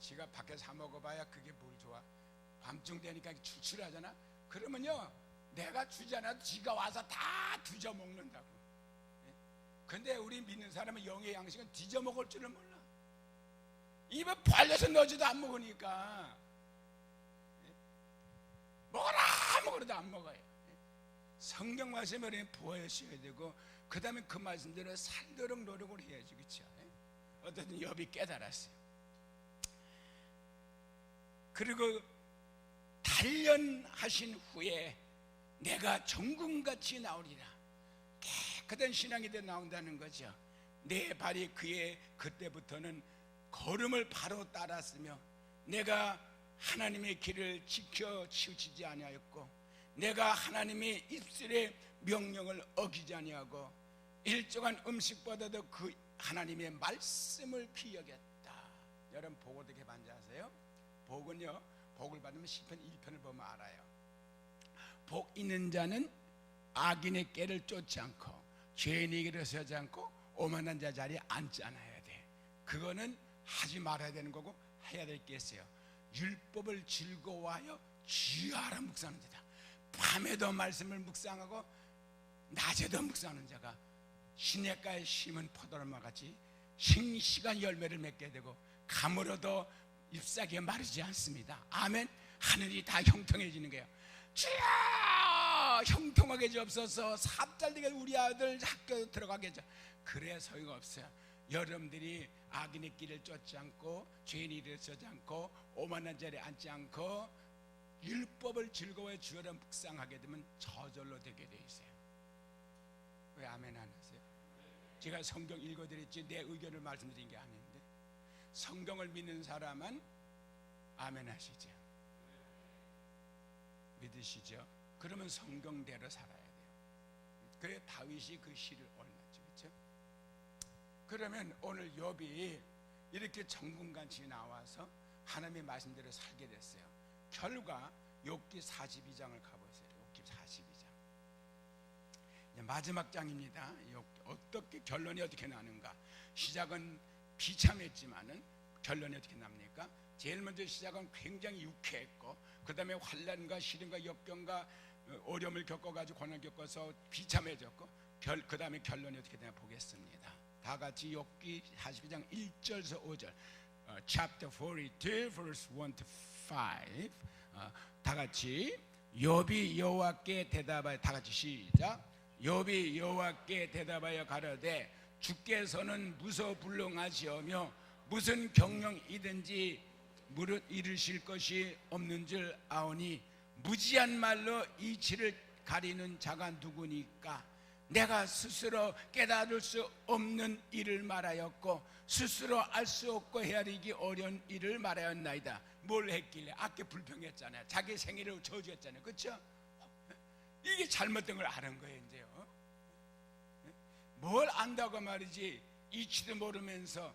지가 밖에서 사 먹어봐야 그게 뭘 좋아. 밤중 되니까 출출하잖아. 그러면요 내가 주지 않아도 지가 와서 다 뒤져 먹는다고. 근데 우리 믿는 사람은 영의 양식은 뒤져 먹을 줄을 몰라. 입에 벌려서 넣어줘도 안 먹으니까 먹어라 먹어도 안 먹어요. 성경 말씀을 부어주셔야 되고 그 다음에 그 말씀대로 살도록 노력을 해야지. 그렇죠? 어쨌든 욥이 깨달았어요. 그리고 단련하신 후에 내가 정금같이 나오리라. 깨끗한 신앙이 돼 나온다는 거죠. 내 발이 그때부터는 걸음을 바로 따랐으며 내가 하나님의 길을 지켜 치우치지 아니하였고 내가 하나님의 입술의 명령을 어기지 아니하고 일정한 음식보다도 그 하나님의 말씀을 귀히 여겼다. 여러분 복 어떻게 받는지 아세요? 복은요 복을 받으면 시편 1편을 보면 알아요. 복 있는 자는 악인의 꾀를 쫓지 않고 죄인의 길을 서지 않고 오만한 자 자리에 앉지 않아야 돼. 그거는 하지 말아야 되는 거고 해야 될 게 있어요. 율법을 즐거워하여 주야라 묵상하는 자다. 밤에도 말씀을 묵상하고 낮에도 묵상하는 자가 시냇가에 심은 포도나무 같이 싱싱한 열매를 맺게 되고 가물어도 잎사귀에 마르지 않습니다. 아멘. 하늘이 다 형통해지는 거예요. 주여 형통하게 주옵소서. 삽잘되게 우리 아들 학교 들어가게 해줘. 그래야 소용없어요. 여러분들이 악인의 길을 쫓지 않고 죄인의 길을 서지 않고 오만한 자리에 앉지 않고 율법을 즐거워해 주어라 묵상하게 되면 저절로 되게 돼 있어요. 왜 아멘 안 하세요? 제가 성경 읽어드렸지 내 의견을 말씀드린 게 아닌데 성경을 믿는 사람은 아멘 하시죠. 믿으시죠? 그러면 성경대로 살아야 돼요. 그래 다윗이 그 시를 옳았죠. 그렇죠? 그러면 오늘 욥이 이렇게 정금같이 나와서 하나님의 말씀대로 살게 됐어요. 결과 욥기 42장을 가보세요. 욥기 42장 마지막 장입니다. 어떻게 결론이 어떻게 나는가? 시작은 비참했지만은 결론이 어떻게 납니까? 제일 먼저 시작은 굉장히 유쾌했고, 그 다음에 환난과 시련과 역경과 어려움을 겪어가지고 고난을 겪어서 비참해졌고, 그 다음에 결론이 어떻게 되나 보겠습니다. 다 같이 욥기 42장 1절에서 5절, chapter 42 verse 1 to 5, 다 같이 욥이 여호와께 대답하여, 다 같이 시작. 욥이 여호와께 대답하여 가로되 주께서는 무소불능하시오며 무슨 경영이든지 무릇 이르실 것이 없는 줄 아오니 무지한 말로 이치를 가리는 자가 누구니까? 내가 스스로 깨달을 수 없는 일을 말하였고 스스로 알 수 없고 헤아리기 어려운 일을 말하였나이다. 뭘 했길래? 아까 불평했잖아요. 자기 생일을 저주했잖아요. 그렇죠? 이게 잘못된 걸 아는 거예요. 이제요. 뭘 안다고 말이지. 이치도 모르면서.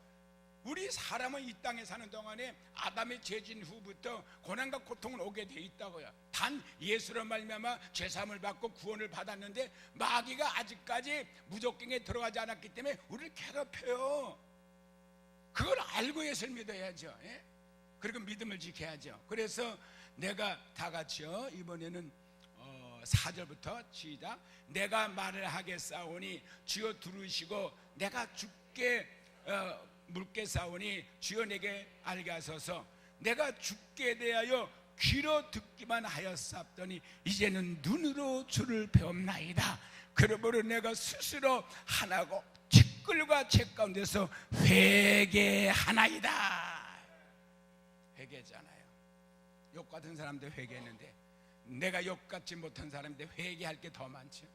우리 사람은 이 땅에 사는 동안에 아담의 죄진 후부터 고난과 고통을 오게 돼 있다고요. 단 예수로 말미암아 죄사함을 받고 구원을 받았는데 마귀가 아직까지 무적경에 들어가지 않았기 때문에 우리를 괴롭혀요. 그걸 알고 예수를 믿어야죠. 예? 그리고 믿음을 지켜야죠. 그래서 내가 다 같이요, 이번에는 4절부터 시작. 내가 말을 하겠사오니 주여 들으시고 내가 죽게 묻게 싸우니 주여 내게 알게 하소서. 내가 죽게 대하여 귀로 듣기만 하였사옵더니 이제는 눈으로 주를 배움나이다. 그러므로 내가 스스로 하나고 티끌과 재 가운데서 회개하나이다. 회개잖아요. 욥 같은 사람들 회개했는데 내가 욥 같지 못한 사람인데 회개할 게 더 많죠.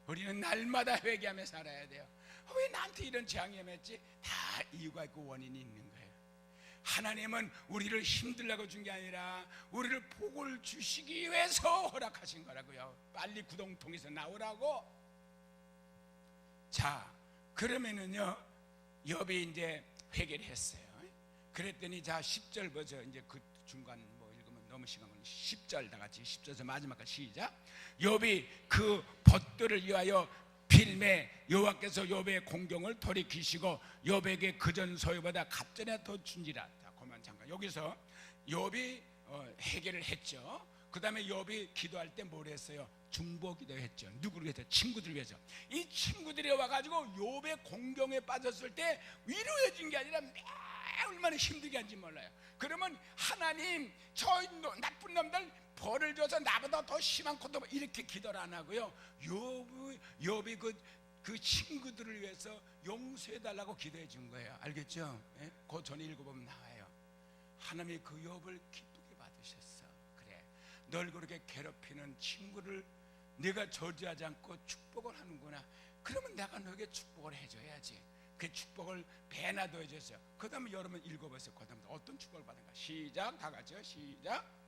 우리는 날마다 회개하며 살아야 돼요. 왜 나한테 이런 재앙이 맺지? 다 이유가 있고 원인이 있는 거예요. 하나님은 우리를 힘들라고 준 게 아니라 우리를 복을 주시기 위해서 허락하신 거라고요. 빨리 구덩통에서 나오라고. 자, 그러면은요, 욥이 이제 회개를 했어요. 그랬더니 자 10절 보죠. 이제 그 중간 뭐 읽으면 너무 시간 걸리니 10절 다 같이 10절에서 마지막까지 시작. 욥이 그 벗들을 위하여 빌매 여호와께서 욥의 공경을 돌이키시고 욥에게 그전 소유보다 갑전에 더 준지라. 자, 그만 잠깐. 여기서 욥이 해결을 했죠. 그 다음에 욥이 기도할 때 뭘 했어요? 중보 기도했죠. 누구를 위해서? 친구들을 위해서. 이 친구들이 와가지고 욥의 공경에 빠졌을 때 위로해준 게 아니라 얼마나 힘들게 한지 몰라요. 그러면 하나님 저 나쁜 놈들 벌을 줘서 나보다 더 심한 고통, 이렇게 기도를 안 하고요, 욥이 그 친구들을 위해서 용서해달라고 기도해 준 거예요. 알겠죠? 예? 그 전에 읽어보면 나와요. 하나님이 그 욥을 기쁘게 받으셨어. 그래, 널 그렇게 괴롭히는 친구를 네가 저주하지 않고 축복을 하는구나. 그러면 내가 너에게 축복을 해줘야지. 그 축복을 배나 더해줬어요. 그 다음에 여러분 읽어보세요. 그 다음에 어떤 축복을 받은가. 시작. 다 같이요. 시작.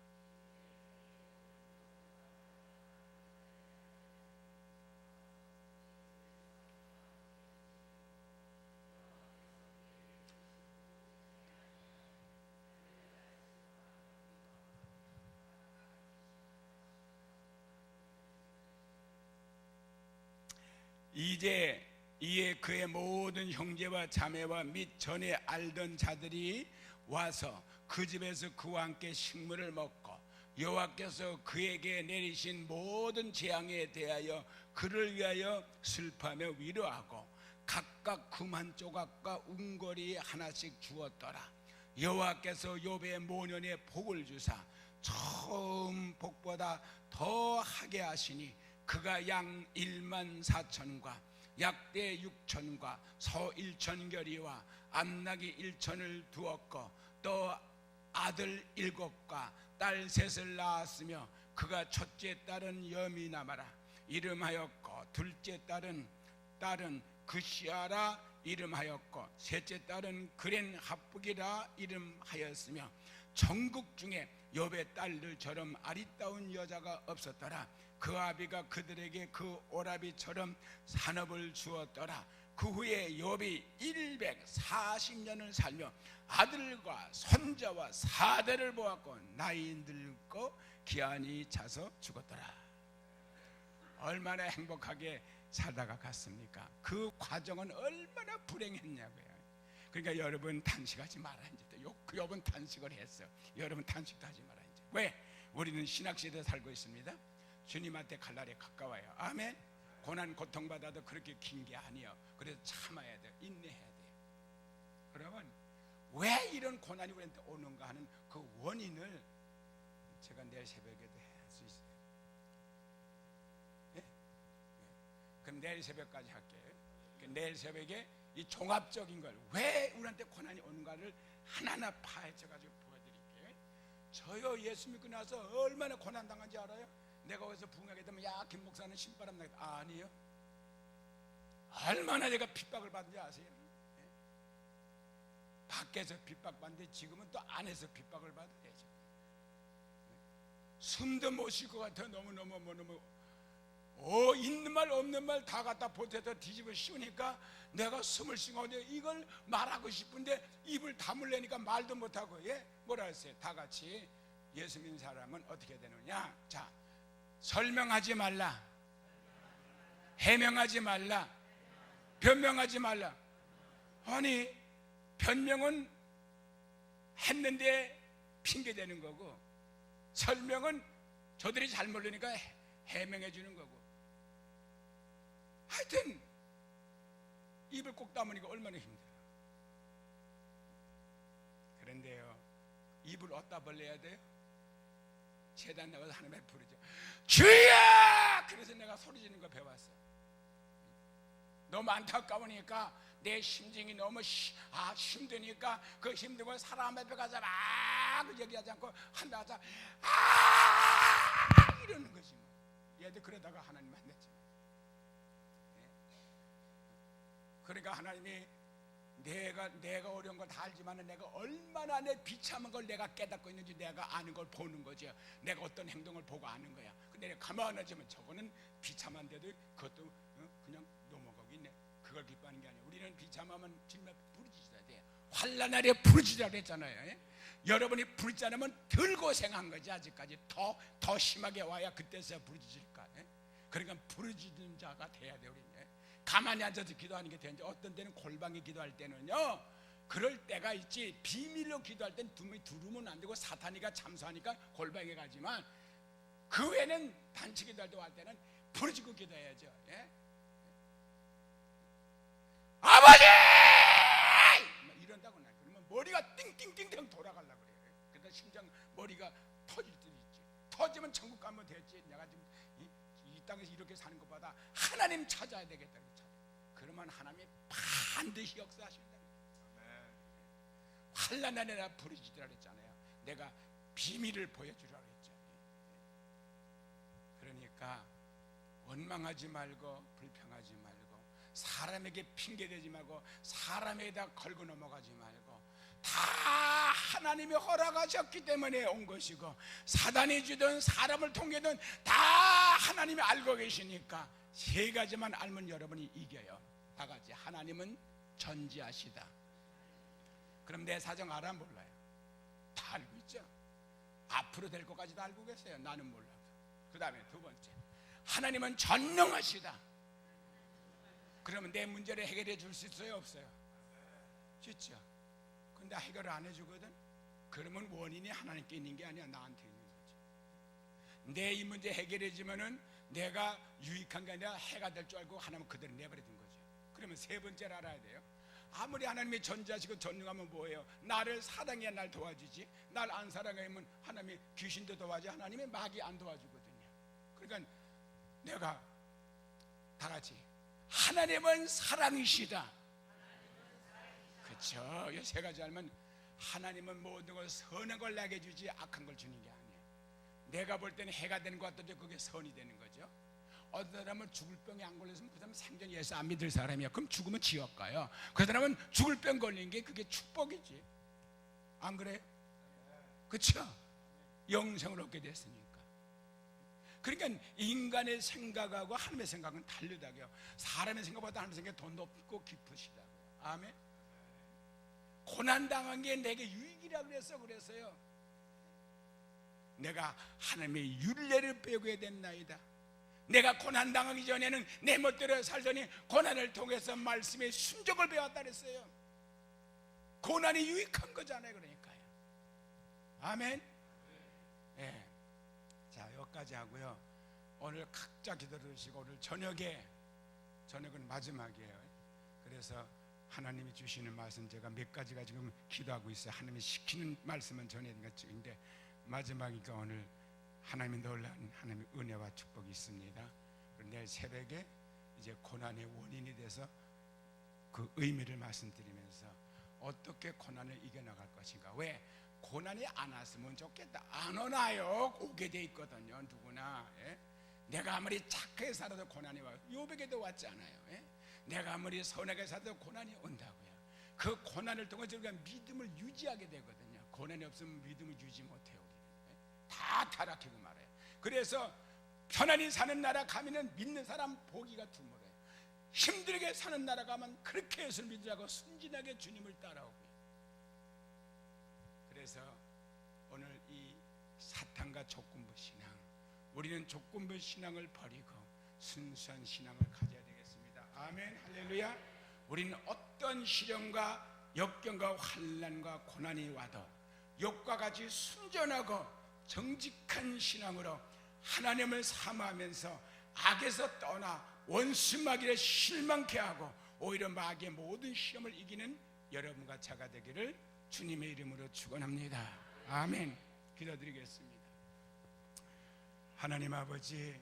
이에 그의 모든 형제와 자매와 및 전에 알던 자들이 와서 그 집에서 그와 함께 식물을 먹고 여호와께서 그에게 내리신 모든 재앙에 대하여 그를 위하여 슬퍼하며 위로하고 각각 금 한 조각과 웅거리 하나씩 주었더라. 여호와께서 욥의 모년에 복을 주사 처음 복보다 더 하게 하시니 그가 양 1만 4천과 약대 6천과 소 1천결이와 암나귀 1천을 두었고 또 아들 7과 딸 3을 낳았으며 그가 첫째 딸은 여미나마라 이름하였고 둘째 딸은 그시아라 이름하였고 셋째 딸은 그렌 합북이라 이름하였으며 전국 중에 욥의 딸들처럼 아리따운 여자가 없었더라. 그 아비가 그들에게 그 오라비처럼 산업을 주었더라. 그 후에 욥이 140년을 살며 아들과 손자와 사대를 보았고 나이 늙고 기한이 차서 죽었더라. 얼마나 행복하게 살다가 갔습니까? 그 과정은 얼마나 불행했냐고요. 그러니까 여러분 단식하지 마라. 이제 욥은 단식을 했어. 여러분 단식도 하지 마라. 이제. 왜? 우리는 신학시대에 살고 있습니다. 주님한테 갈 날이 가까워요. 아멘. 고난 고통받아도 그렇게 긴 게 아니에요. 그래서 참아야 돼요. 인내해야 돼요. 그러면 왜 이런 고난이 우리한테 오는가 하는 그 원인을 제가 내일 새벽에도 할 수 있어요. 예? 그럼 내일 새벽까지 할게요. 내일 새벽에 이 종합적인 걸 왜 우리한테 고난이 오는가를 하나하나 파헤쳐가지고 보여드릴게요. 저요 예수 믿고 나서 얼마나 고난 당한지 알아요? 내가 거기서 부흥하게 되면 야 김 목사는 신바람 나겠다. 아니요. 얼마나 내가 핍박을 받는지 아세요? 예? 밖에서 핍박받는데 지금은 또 안에서 핍박을 받아야죠. 예? 숨도 못 쉴 것 같아. 너무너무 있는 말 없는 말 다 갖다 보태서 뒤집어 씌우니까 내가 숨을 쉬고 이걸 말하고 싶은데 입을 다물려니까 말도 못하고. 예? 뭐라 했어요? 다 같이 예수 믿는 사람은 어떻게 되느냐? 자, 설명하지 말라, 해명하지 말라, 변명하지 말라. 아니 변명은 했는데 핑계대는 거고 설명은 저들이 잘 모르니까 해명해 주는 거고. 하여튼 입을 꼭 다무니까 얼마나 힘들어. 그런데요, 입을 어디다 벌려야 돼요? 제단 나가서 하나님의 부르죠. 주여! 그래서 내가 소리 지르는 거 배웠어. 너무 안타까우니까 내 심정이 너무 힘드니까 그 힘든 걸 사람 앞에 가서 막 얘기하지 않고 한다 하자 이러는 거지 뭐. 얘들 그러다가 하나님 만났지. 그러니까 하나님이 내가 어려운 걸 다 알지만 내가 얼마나 내 비참한 걸 내가 깨닫고 있는지 내가 아는 걸 보는 거죠. 내가 어떤 행동을 보고 아는 거야. 근데 내가 가만하지만 저거는 비참한데도 그것도 그냥 넘어가고 있네. 그걸 기뻐하는 게 아니야. 우리는 비참하면 정말 부르짖어야 돼. 환난 날에 부르짖으라 그랬잖아요. 예? 여러분이 부르짖지 않으면 덜 고생한 거지. 아직까지 더 심하게 와야 그때서야 부르짖을까. 예? 그러니까 부르짖는 자가 돼야 돼. 우리는. 가만히 앉아서 기도하는 게 되는데 어떤 때는 골방에 기도할 때는요 그럴 때가 있지. 비밀로 기도할 때는 두루면 안 되고 사탄이가 참수하니까 골방에 가지만 그 외에는 단체 기도할 때 할 때는 부르짖고 기도해야죠. 예? 아버지! 이런다고 나 그러면 머리가 띵띵띵띵 돌아가려고 그래요. 그러다 심장 머리가 터질 때도 있지. 터지면 천국 가면 됐지. 내가 지금 이 땅에서 이렇게 사는 것보다 하나님 찾아야 되겠다. 그러면 하나님이 반드시 역사하신다. 환난 날에 내가 부르짖으라 그랬잖아요. 내가 비밀을 보여주라 그랬잖아요. 그러니까 원망하지 말고 불평하지 말고 사람에게 핑계대지 말고 사람에다 걸고 넘어가지 말고 다 하나님이 허락하셨기 때문에 온 것이고 사단이 주든 사람을 통해든 다 하나님이 알고 계시니까 세 가지만 알면 여러분이 이겨요. 다 같이 하나님은 전지하시다. 그럼 내 사정 알아 몰라요? 다 알고 있죠. 앞으로 될 것까지도 알고 계세요. 나는 몰라도. 그 다음에 두 번째 하나님은 전능하시다. 그러면 내 문제를 해결해 줄 수 있어요 없어요? 있죠. 근데 해결을 안 해주거든. 그러면 원인이 하나님께 있는 게 아니야 나한테 있는 거지. 내 이 문제 해결해 주면은 내가 유익한 게 아니라 해가 될 줄 알고 하나님은 그대로 내버려둔 거죠. 그러면 세 번째를 알아야 돼요. 아무리 하나님이 전지하시고 전능하면 뭐예요? 나를 사랑해야 날 도와주지. 날 안 사랑하면 하나님이 귀신도 도와주지 하나님이 마귀 안 도와주거든요. 그러니까 내가 다 같이 하나님은 사랑이시다. 그렇죠. 이 세 가지 알면 하나님은 모든 걸 선한 걸 나게 주지 악한 걸 주는 게 아니에요. 내가 볼 때는 해가 되는 것 같던데 그게 선이 되는 거죠. 어떤 사람은 죽을 병에 안 걸렸으면 그 사람은 생전 예수 안 믿을 사람이야. 그럼 죽으면 지옥 가요. 그 사람은 죽을 병 걸린 게 그게 축복이지. 안 그래요? 그렇죠? 영생을 얻게 됐으니까. 그러니까 인간의 생각하고 하나님의 생각은 다르다고요. 사람의 생각보다 하나님의 생각이 더 높고 깊으시다고요. 아멘. 고난당한 게 내게 유익이라고 그랬어요. 내가 하나님의 율례를 배우게 됐나이다. 내가 고난당하기 전에는 내 멋대로 살더니 고난을 통해서 말씀의 순종을 배웠다 그랬어요. 고난이 유익한 거잖아요. 그러니까요. 아멘. 네. 자, 여기까지 하고요. 오늘 각자 기도 드리시고, 오늘 저녁은 마지막이에요. 그래서 하나님이 주시는 말씀 제가 몇 가지가 지금 기도하고 있어요. 하나님이 시키는 말씀은 전해야 되는데 마지막이니까 오늘 하나님이 놀라운 하나님의 은혜와 축복이 있습니다. 내일 새벽에 이제 고난의 원인이 돼서 그 의미를 말씀드리면서 어떻게 고난을 이겨나갈 것인가. 왜? 고난이 안 왔으면 좋겠다. 안 오나요? 오게 돼 있거든요. 누구나. 예? 내가 아무리 착하게 살아도 고난이 와요. 요백에도 왔잖아요. 예? 내가 아무리 선하게 살아도 고난이 온다고요. 그 고난을 통해서 우리가 믿음을 유지하게 되거든요. 고난이 없으면 믿음을 유지 못해요. 다 타락하고 말아요. 그래서 편안히 사는 나라 가면은 믿는 사람 보기가 드물어요. 힘들게 사는 나라 가면 그렇게 예수를 믿으라고 순진하게 주님을 따라오고요. 그래서 오늘 이 사탄과 조건부 신앙, 우리는 조건부 신앙을 버리고 순수한 신앙을 가져야 되겠습니다. 아멘. 할렐루야. 우리는 어떤 시련과 역경과 환난과 고난이 와도 욕과 같이 순전하고 정직한 신앙으로 하나님을 사모하면서 악에서 떠나 원수 마귀를 실망케 하고 오히려 마귀의 모든 시험을 이기는 여러분과 제가 되기를 주님의 이름으로 축원합니다. 아멘. 기도드리겠습니다. 하나님 아버지,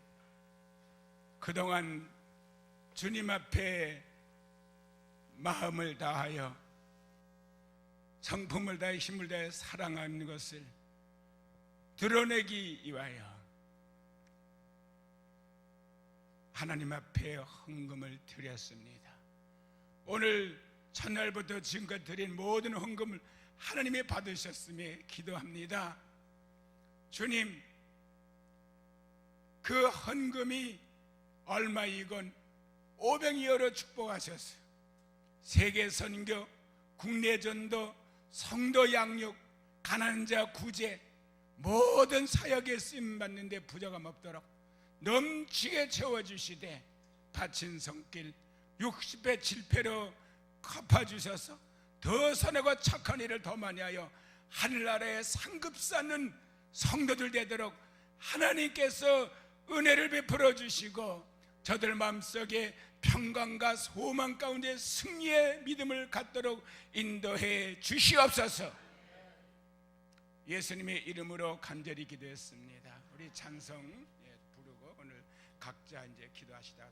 그동안 주님 앞에 마음을 다하여 성품을 다해 힘을 다해 사랑하는 것을 드러내기 위하여 하나님 앞에 헌금을 드렸습니다. 오늘 첫날부터 지금까지 드린 모든 헌금을 하나님이 받으셨음에 기도합니다. 주님, 그 헌금이 얼마이건 500여로 축복하셔서 세계 선교, 국내 전도, 성도 양육, 가난한 자 구제, 모든 사역에 쓰임받는 데 부족함 없도록 넘치게 채워주시되 바친 손길 60배 7패로 갚아주셔서 더 선하고 착한 일을 더 많이 하여 하늘나라에 상급 쌓는 성도들 되도록 하나님께서 은혜를 베풀어 주시고 저들 마음속에 평강과 소망 가운데 승리의 믿음을 갖도록 인도해 주시옵소서. 예수님의 이름으로 간절히 기도했습니다. 우리 찬송 부르고 오늘 각자 이제 기도하시다